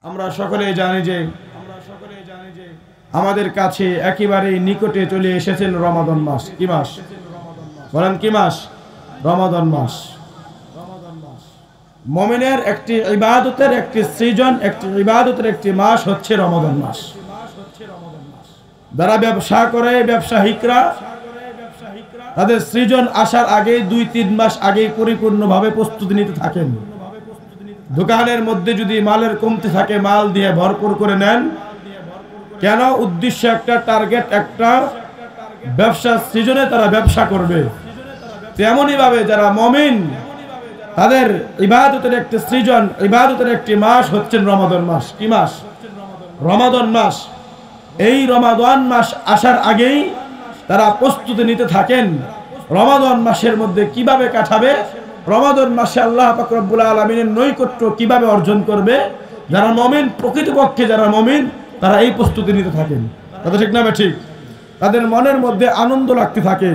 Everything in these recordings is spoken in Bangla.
আমরা সকলেই জানি যে আমাদের কাছে একেবারেই নিকটে চলে এসেছেন রমাদান মাস। কি মাস বলেন? কি মাস? রমাদান মাস। মুমিনের একটি ইবাদতের একটি সৃজন, একটি ইবাদতের একটি মাস হচ্ছে রমাদান মাস। যারা ব্যবসা করে, ব্যবসায়িকরা তাদের সৃজন আসার আগে 2-3 মাস আগে পরিপূর্ণভাবে প্রস্তুতি নিতে থাকেন। দোকানের মধ্যে যদি মালের কমতি থাকে, মাল দিয়ে ভরপুর করে নেন। কেন? উদ্দেশ্য একটা, টার্গেট একটা, ব্যবসা সৃজনে তারা ব্যবসা করবে। তেমনই ভাবে যারা মুমিন তাদের ইবাদতের একটি সৃজন, ইবাদতের একটি মাস হচ্ছেন রমাদান মাস। কি মাস? রমাদান মাস। এই রমাদান মাস আসার আগেই তারা প্রস্তুতি নিতে থাকেন রমাদান মাসের মধ্যে কিভাবে কাটাবে, রমাদান মাসে আল্লাহ পাক রব্বুল আলামিনের নৈকট্য কিভাবে অর্জন করবে। যারা মুমিন, প্রকৃতপক্ষে যারা মুমিন, তারা এই প্রস্তুতি নিতে থাকেন। কথা ঠিক না ঠিক? তাদের মনের মধ্যে আনন্দ লাগতে থাকে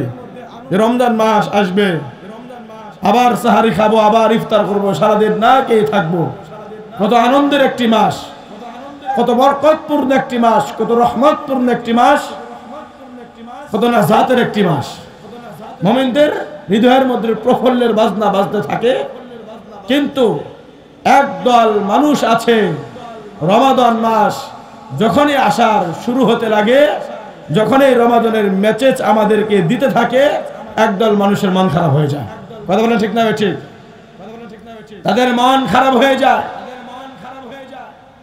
যে রমজান মাস আসবে, আবার সাহারি খাবো, আবার ইফতার করবো, সারাদিন না খেয়ে থাকবো। কত আনন্দের একটি মাস, কত বরকতপূর্ণ একটি মাস, কত রহমতপূর্ণ একটি মাস, কত নাজাতের একটি মাস। মুমিনদের হৃদয়ের মধ্যে প্রফুল্লের বাজনা বাজতে থাকে। কিন্তু একদল মানুষ আছে, রমাদান মাস যখনই আসার শুরু হতে লাগে, যখনই রমাদানের মেসেজ আমাদেরকে দিতে থাকে, একদল মানুষের মন খারাপ হয়ে যায়। কথা বলেন ঠিক না ঠিক? তাদের মন খারাপ হয়ে যায়।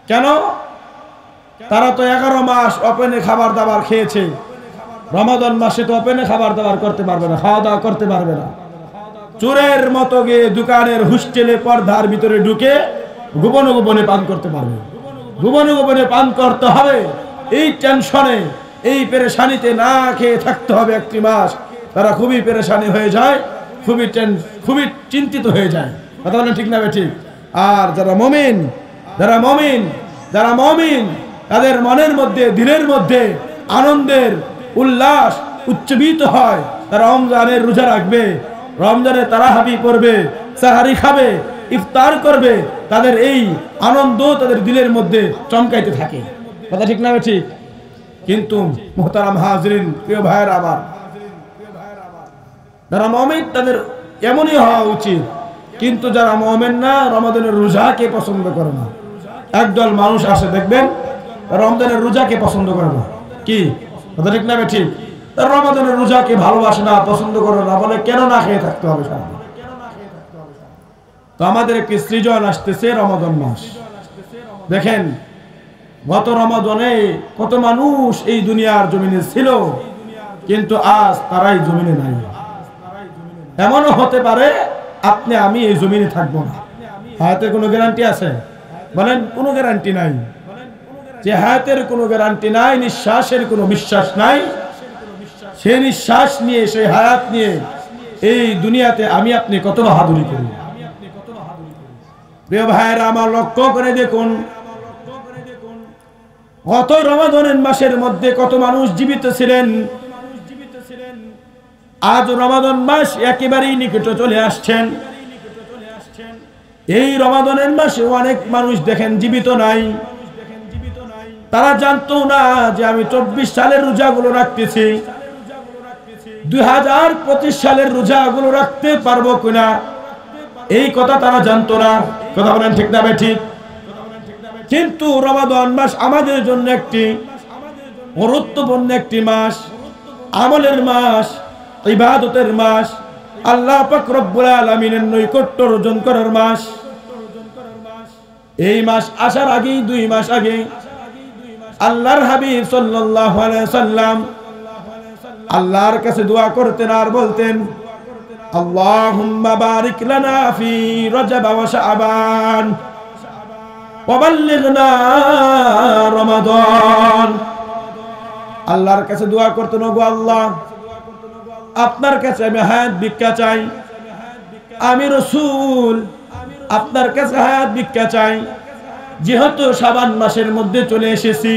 কেন? তারা তো 11 মাস ওপেনে খাবার দাবার খেয়েছে, রমাদান মাসে তো ওপেনে খাবার দাবার করতে পারবে না, খাওয়া দাওয়া করতে পারবে না। চোরের মতো গিয়ে দোকানের হোস্টেলে পর্দার ভিতরে ঢুকে গোপনে গোপনে পান করতে পারবে। গোপনে গোপনে পান করতে হবে। এই টেনশনে, এই পেরেশানিতে না খেয়ে থাকতে হবে একটি মাস। তারা খুবই পেরেশানি হয়ে যায়, খুবই চিন্তিত হয়ে যায়। কথা বলেন ঠিক না ঠিক? আর যারা মুমিন, তাদের মনের মধ্যে, দিলের মধ্যে আনন্দের উল্লাস উচ্চবিত হয়। তারা রমজানের রোজা রাখবে, রমজানে তারাবি পড়বে, সাহারি খাবে, ইফতার করবে। তাদের এই আনন্দ তাদের দিলের মধ্যে চমকাইতে থাকে। কথা ঠিক না ঠিক? কিন্তু মুহতারাম হাজরিন, প্রিয় ভাইয়ের, আবার যারা মুমিন তাদের এমনই হওয়া উচিত। কিন্তু যারা মুমিন না, রমাদানের রোজাকে পছন্দ করে না। একদল মানুষ আসে, দেখবেন রমজানের রোজাকে পছন্দ করে না। কি কথা ঠিক না ঠিক? রমাদানের রোজাকে ভালোবাসে না, পছন্দ করে না, বলে কেন না খেয়ে থাকতে হবে সারাদিন। তো আমাদের একটি সৃজন আসতেছে রমাদান মাস। দেখেন গত রমাদানে কত মানুষ এই দুনিয়ার জমিনে ছিল, কিন্তু আজ তারাই জমিনে নাই। এমনও হতে পারে আপনি আমি এই জমিনে থাকবো না। হায়াতের কোনো গ্যারান্টি আছে? বলেন, কোনো গ্যারান্টি নাই। যে হায়াতের কোনো গ্যারান্টি নাই, নিঃশ্বাসের কোনো বিশ্বাস নাই, সেই নিঃশ্বাস নিয়ে, সেই হায়াত নিয়ে এই দুনিয়াতে আমি আপনি কত বাহাদুরি করি। প্রিয় ভাইয়েরা আমার, লক্ষ্য করে দেখুন, গত রমাদানের মাসের মধ্যে কত মানুষ জীবিত ছিলেন। আজ রমাদান মাস একেবারেই নিকটে চলে আসছেন। এই রমাদানের মাসে অনেক মানুষ দেখেন জীবিত নাই। তারা জানতো না যে আমি 24 সালের রোজাগুলো রাখতেছি, 2025 সালের রোজাগুলো রাখতে পারবো কিনা, এই কথা তারা জানতো না। কথা বলেন ঠিক না ঠিক? কিন্তু রমাদান মাস আমাদের জন্য একটি গুরুত্বপূর্ণ একটি মাস, আমলের মাস, ইবাদতের মাস, আল্লাহ পাক রব্বুল আলামিনের নৈকট্য অর্জন করার মাস। এই মাস আসার আগেই 2 মাস আগে আল্লাহর হাবিব সাল্লাল্লাহু আলাইহি সাল্লাম আল্লাহর কাছে দোয়া করতেন আর বলতেন, আল্লাহুম্মা বারিক লানা ফি রজব ওয়া শাবান ওয়া বাল্লিগনা রমাদান। আল্লাহর কাছে দোয়া করতেন, ওগো আল্লাহ, আপনার কাছে আমি হায়াত ভিক্ষা চাই, আমি রাসূল আপনার কাছে হায়াত ভিক্ষা চাই। যেহেতু শাবান মাসের মধ্যে চলে এসেছি,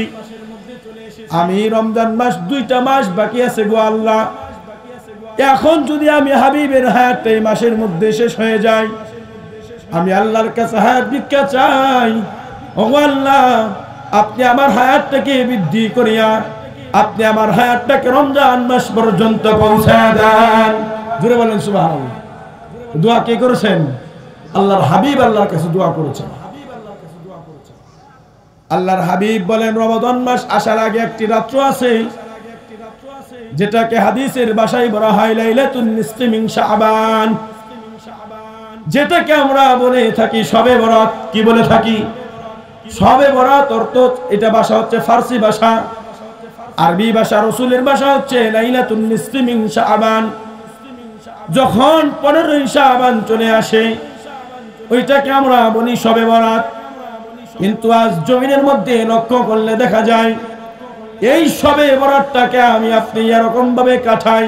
আমি রমজান মাস 2টা মাস বাকি আছে গো আল্লাহ। এখন যদি আমি হাবিবের হায়াত এই মাসের মধ্যে শেষ হয়ে যায়, আমি আল্লাহর কাছে হায়াত ভিক্ষা চাই, ওগো আল্লাহ, আপনি আমার হায়াতটাকে বৃদ্ধি করিয়া আপনি আমার হায়াতটাকে রমজান মাস পর্যন্ত পৌঁছায় দেন। জোরে বলেন সুবহানাল্লাহ। দোয়া কে করেছেন? আল্লাহর হাবিব আল্লাহর কাছে দোয়া করেছেন। আল্লাহর হাবিব বলেন, রমাদান মাস আসার আগে একটি রাত্র আছে যেটাকে হাদিসের ভাষায় বলা হয় লাইলাতুন নিসফি মিন শাবান, যেটাকে আমরা বলে থাকি শবে বরাত। কি বলে থাকি? শবে বরাত। অর্থ এটা ভাষা হচ্ছে ফার্সি ভাষা, আরবি ভাষা, রাসূলের ভাষা হচ্ছে লাইলাতুন নিসফি মিন শাবান। যখন 15ই শাবান চলে আসে ওইটাকে আমরা বলি শবে বরাত। কিন্তু আজ জমিনের মধ্যে লক্ষ্য করলে দেখা যায় এই শবে বরাতটাকে আমি আপনি এরকম ভাবে কাটাই,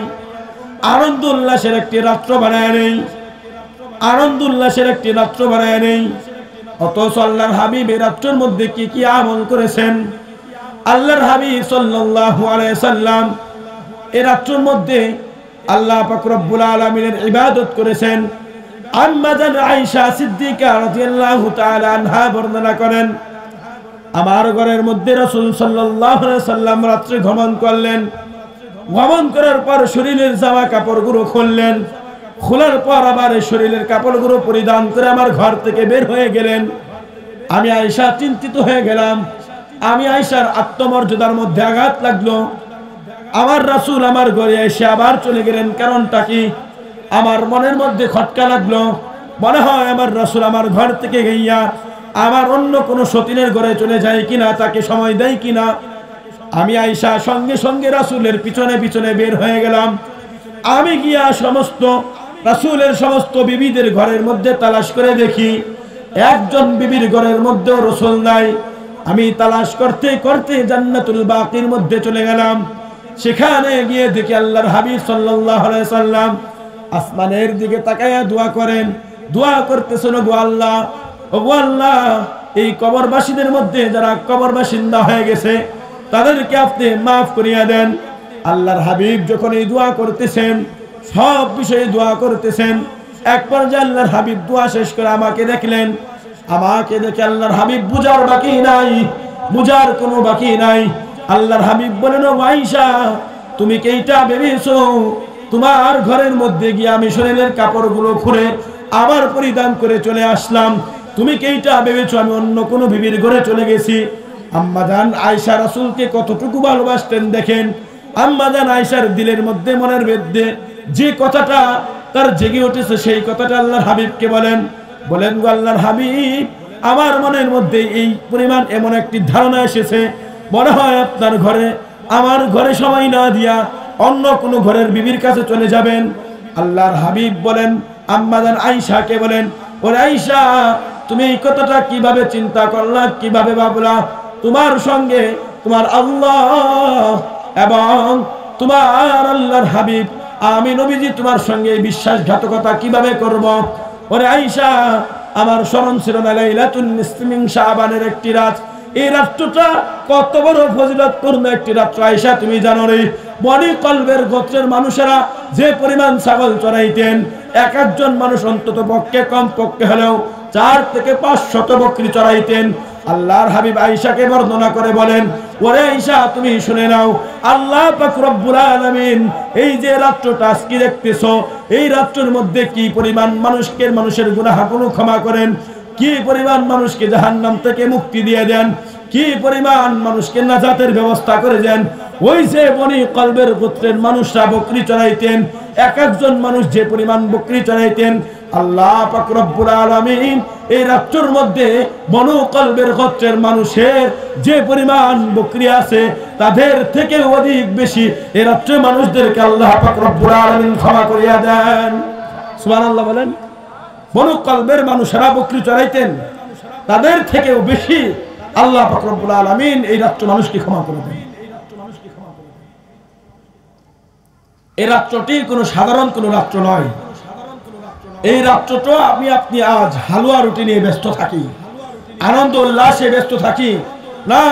আনন্দ উল্লাসের একটি রাত্র বানায় নেই, আনন্দ উল্লাসের একটি রাত্র বানায় নেই। অথচ আল্লাহর হাবিব এই রাত্রের মধ্যে কি কি আমল করেছেন? আল্লাহর হাবিব সাল্লাল্লাহু আলাইহি সাল্লাম এই রাত্রের মধ্যে আল্লাহ পাক রব্বুল আলামিনের ইবাদত করেছেন। আম্মা জান আয়েশা সিদ্দিকা রাদিয়াল্লাহু তাআলা আনহা বর্ণনা করেন, আমার ঘরের মধ্যে রাসূল সাল্লাল্লাহু আলাইহি সাল্লাম রাত্রে ভ্রমণ করলেন। ভ্রমণ করার পর শরীরের জামা কাপড়গুলো খুললেন, খোলার পর আবার শরীরের কাপড়গুলো পরিধান করে আমার ঘর থেকে বের হয়ে গেলেন। আমি আয়েশা চিন্তিত হয়ে গেলাম। আমি আয়েশার আত্মমর্যাদার মধ্যে আঘাত লাগলো। আমার রাসূল আমার ঘরে এসে আবার চলে গেলেন, কারণটা কি? আমার মনের মধ্যে খটকা লাগলো। মনে হয় আমার রাসূল আমার ঘর থেকে গিয়া আমার অন্য কোনো সতীনের ঘরে চলে যায় কিনা, তাকে সময় দেয় কিনা। আমি আয়েশা সঙ্গে সঙ্গে রাসূলের পিছনে পিছনে বের হয়ে গেলাম। আমি গিয়া সমস্ত রাসূলের সমস্ত বিবিদের ঘরের মধ্যে তালাশ করে দেখি একজন বিবির ঘরের মধ্যেও রাসূল নাই। আমি তালাশ করতে করতে জান্নাতুল বাকির মধ্যে চলে গেলাম। সেখানে গিয়ে দেখি আল্লাহর হাবিব সাল্লাল্লাহু আলাইহি সাল্লাম আসমানের দিকে তাকায়া দোয়া করেন। দোয়া করতেছেন, ওগো আল্লাহ, ওগো আল্লাহ, এই কবরবাসীদের মধ্যে যারা কবর বাসিন্দা হয়ে গেছে তাদেরকে আপনি মাফ করিয়া দেন। আল্লাহর হাবিব যখন এই দোয়া করতেছেন, সব বিষয়ে দোয়া করতেছেন, এক পর্যায়ে আল্লাহর হাবিব দোয়া শেষ করে আমাকে দেখলেন। আমাকে দেখে আল্লাহর হাবিব বুঝার বাকি নাই, বুঝার কোনো বাকি নাই। আল্লাহর হাবিব বলেন, ও আয়েশা, তুমি কি এইটা ভেবেছো তোমার ঘরের মধ্যে গিয়ে আমি শরীরের কাপড়গুলো খুলে আবার পরিধান করে চলে আসলাম? তুমি কি এইটা ভেবেছো আমি অন্য কোনো বিবির ঘরে চলে গেছি? আম্মা জান আয়েশা রাসূলকে কতটুকু ভালোবাসতেন দেখেন। আম্মা জান আয়েশার দিলের মধ্যে, মনের মধ্যে যে কথাটা তার জেগে উঠেছে সেই কথাটা আল্লাহর হাবিবকে বলেন। বলেন, গো আল্লাহর হাবিব, আমার মনের মধ্যে এই পরিমাণ এমন একটি ধারণা এসেছে, মনে হয় আপনার ঘরে আমার ঘরে সময় না দিয়া অন্য কোনো ঘরের বিবির কাছে চলে যাবেন। আল্লাহর হাবিব বলেন, আম্মা জান আয়েশাকে বলেন, ওরে আয়েশা, তুমি এই কথাটা কিভাবে চিন্তা করলা, কিভাবে ভাবলা? তোমার সঙ্গে তোমার আল্লাহ এবং তোমার আল্লাহর হাবিব আমি নবীজি তোমার সঙ্গে বিশ্বাসঘাতকতা কিভাবে করব? ওরে আয়েশা, আমার স্মরণ ছিল না লাইলাতুন নিসফি মিন শাবানের একটি রাত। এই রাত্রটা কত বড় ফজিলতপূর্ণ একটি রাত্র আয়েশা, তুমি জানো রে? বনি কলবের গোত্রের মানুষেরা যে পরিমাণ ছাগল চড়াইতেন, এক একজন মানুষ অন্তত পক্ষে কম পক্ষে হলেও 4 থেকে 500 বকরি চড়াইতেন। আল্লাহর হাবিব আয়েশাকে বর্ণনা করে বলেন, ওরে আয়েশা, তুমি শুনে নাও, আল্লাহ পাক রব্বুল আলামিন এই যে রাত্রটা আজকে দেখতেছো, এই রাত্রের মধ্যে কি পরিমাণ মানুষের গুনাহগুলো ক্ষমা করেন, কি পরিমাণ মানুষকে জাহান্নাম থেকে মুক্তি দিয়ে দেন, কি পরিমাণ মানুষকে নাজাতের ব্যবস্থা করে দেন। ওই যে বনি কলবের গোত্রের মানুষরা বকরি চড়াইতেন, এক একজন মানুষ যে পরিমাণ বকরি চড়াইতেন, আল্লাহ পাক রব্বুল আলামিন এই রাত্রের মধ্যে বনু কলবের গোত্রের মানুষের যে পরিমাণ বকরি আছে তাদের থেকে অধিক বেশি এই রাত্রে মানুষদেরকে আল্লাহ পাক রব্বুল আলামিন ক্ষমা করিয়া দেন। সুবহানাল্লাহ বলেন। বনু কলবের মানুষেরা বকরি চড়াইতেন, তাদের থেকেও বেশি আল্লাহ পাক রব্বুল আলামিন এই রাত্রে মানুষকে ক্ষমা করে দেন। এই রাত্রটি কোনো সাধারণ কোনো রাত্র নয়। এই রাত্রটা আপনি আজ হালুয়া রুটি নিয়ে ব্যস্ত থাকি, আনন্দ উল্লাসে ব্যস্ত থাকি না।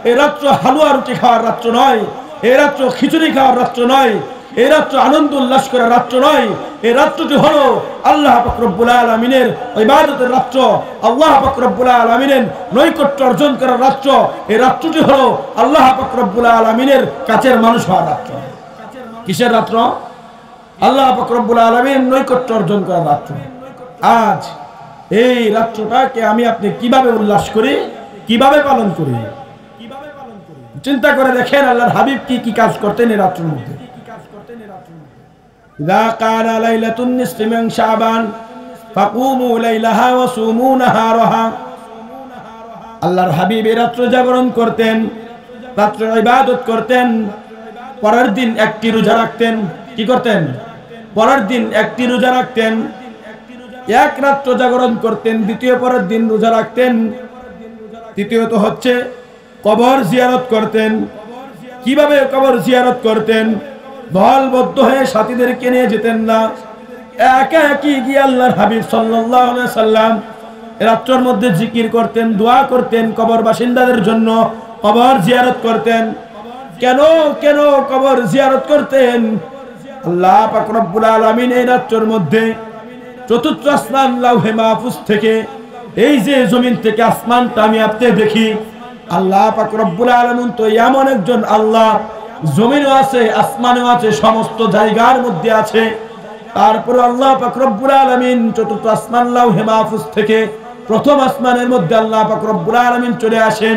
এই রাত্র হালুয়া রুটি খাওয়ার রাত্র নয়, এই রাত্র খিচুড়ি খাওয়ার রাত্র নয়, এই রাত্র আনন্দ উল্লাস করার রাত্র নয়। এই রাত্রটি হলো আল্লাহ পাক রব্বুল আলামিনের ইবাদতের রাত্র, আল্লাহ পাক রব্বুল আলামিনের নৈকট্য অর্জন করার রাত্র। এই রাত্রটি হলো আল্লাহ পাক রব্বুল আলামিনের কাছের মানুষ হওয়ার রাত্র। কিসের রাত্র? আল্লাহ পাক রব্বুল আলামিনের নৈকট্য অর্জন করার রাত্র। আজ এই রাত্রটাকে আমি আপনি কিভাবে উল্লাস করি, কিভাবে পালন করি? চিন্তা করে দেখেন আল্লাহর হাবিব কি কি কাজ করতেন এই রাত্রের মধ্যে। ইযা কানা লাইলাতুন নিসফি মিন শাবান ফাকুমু লাইলাহা ওয়া সুমু নাহারাহা। আল্লাহর হাবিব এই রাত্রে জাগরণ করতেন, রাত্রে ইবাদত করতেন, পরের দিন একটি রোজা রাখতেন। কি করতেন? পরের দিন একটি রোজা রাখতেন। এক রাত্র জাগরণ করতেন, দ্বিতীয় পরের দিন রোজা রাখতেন। তৃতীয়ত হচ্ছে কবর জিয়ারত করতেন। কিভাবে কবর জিয়ারত করতেন? দলবদ্ধ হয়ে সাথীদেরকে নিয়ে যেতেন না, একা একই গিয়ে আল্লাহর হাবিব সাল্লাল্লাহু আলাইহি সাল্লাম রাত্রের মধ্যে জিকির করতেন, দোয়া করতেন কবর বাসিন্দাদের জন্য, কবর জিয়ারত করতেন। কেন কেন কবর জিয়ারত করতেন? আল্লাহ পাক রব্বুল আলামিন এই রাত্রের মধ্যে চতুর্থ আসমান লাউহে মাহফুজ থেকে, এই যে জমিন থেকে আসমানটা আমি আপনি দেখি, আল্লাহ পাক রব্বুল আলামিন তো এমন একজন আল্লাহ, জমিনও আছে আসমানও আছে, সমস্ত জায়গার মধ্যে আছে। তারপরে আল্লাহ পাক রব্বুল আলামিন চতুর্থ আসমান লাউহে মাহফুজ থেকে প্রথম আসমানের মধ্যে আল্লাহ পাক রব্বুল আলামিন চলে আসেন,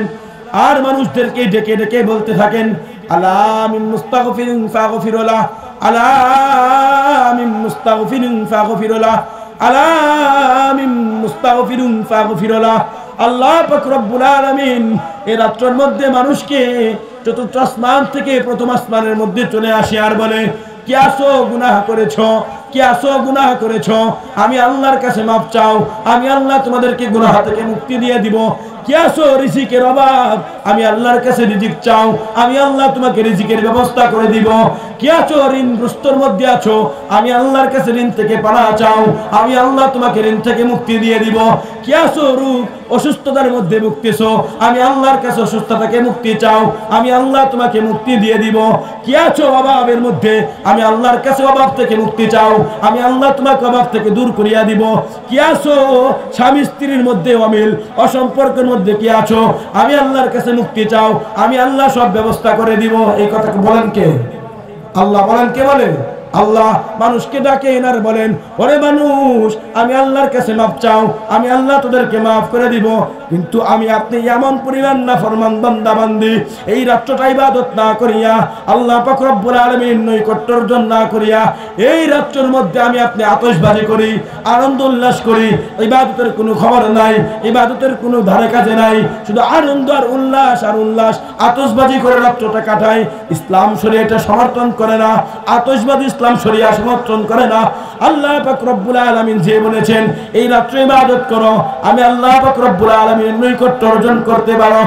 আর মানুষদেরকে ডেকে ডেকে বলতে থাকেন, আলা মিন মুস্তাগফিরিন ফাগফিরুলাহ, আলা মিন মুস্তাগফিরিন ফাগফিরুলাহ, আলা মিন মুস্তাগফিরিন ফাগফিরুলাহ। আল্লাহ পাক রব্বুল আলামিন এই রাত্রের মধ্যে মানুষকে চতুর্থ আসমান থেকে প্রথম আসমানের মধ্যে চলে আসে আর বলে, কি আসো গুনাহ করেছো, কি আসো গুনাহ করেছো, আমি আল্লাহর কাছে মাফ চাও, আমি আল্লাহ তোমাদেরকে গুনাহ থেকে মুক্তি দিয়ে দিব। কি আসো রিজিকের অভাব, আমি আল্লাহর কাছে রিজিক চাও, আমি আল্লাহ তোমাকে রিজিকের ব্যবস্থা করে দিব। কি আছো ঋণগ্রস্তর মধ্যে আছো, আমি আল্লাহর কাছে ঋণ থেকে পানা চাও, আমি আল্লাহ তোমাকে ঋণ থেকে মুক্তি দিয়ে দিব। কি আছো রোগ অসুস্থতার মধ্যে ভুগতেছো, আমি আল্লাহর কাছে অসুস্থতা থেকে মুক্তি চাও, আমি আল্লাহ তোমাকে মুক্তি দিয়ে দিব। কি আছো অভাবের মধ্যে, আমি আল্লাহর কাছে অভাব থেকে মুক্তি চাও, আমি আল্লাহ তোমাকে অভাব থেকে দূর করিয়া দিব। কি আছো স্বামী স্ত্রীর মধ্যে অমিল অসম্পর্কের মধ্যে কি আছো, আমি আল্লাহর কাছে মুক্তি চাও, আমি আল্লাহ সব ব্যবস্থা করে দিব। এই কথা বলেন কে? আল্লাহ বলেন। কে বলে? আল্লাহ মানুষকে ডাকে এনার বলেন, ওরে মানুষ, আমি আল্লাহর কাছে মাফ চাও, আমি আল্লাহ তোদেরকে মাফ করে দিব। কিন্তু আমি আপনি এমন পরিমাণ নাফরমান বান্দা বান্দি, এই রাত্রটা ইবাদত না করিয়া, আল্লাহ পাক রব্বুল আলামিনের নৈকট্য অর্জন না করিয়া, এই রাত্রের মধ্যে আমি আপনি আতশবাজি করি, আনন্দ উল্লাস করি, ইবাদতের কোনো খবর নাই, ইবাদতের কোনো ধারে কাজে নাই, শুধু আনন্দ আর উল্লাস আর উল্লাস, আতশবাজি করে রাত্রটা কাটাই। ইসলাম শরীয়ত এটা সমর্থন করে না, আতশবাজি ইসলাম শরিয়া সমর্থন করে না। আল্লাহ পাক রব্বুল আলামিন যে বলেছেন এই রাত্রে ইবাদত করো, আমি আল্লাহ পাক রব্বুল আলামিনের নৈকট্য অর্জন করতে পারো,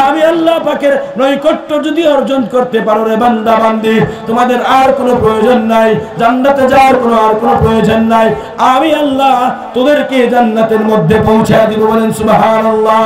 আমি আল্লাহ পাকের নৈকট্য যদি অর্জন করতে পারো রে বান্দা বান্দি, তোমাদের আর কোনো প্রয়োজন নাই, জান্নাতে যাওয়ার আর কোনো প্রয়োজন নাই, আমি আল্লাহ তোদেরকে জান্নাতের মধ্যে পৌঁছে দিব। বলেন সুবহানাল্লাহ।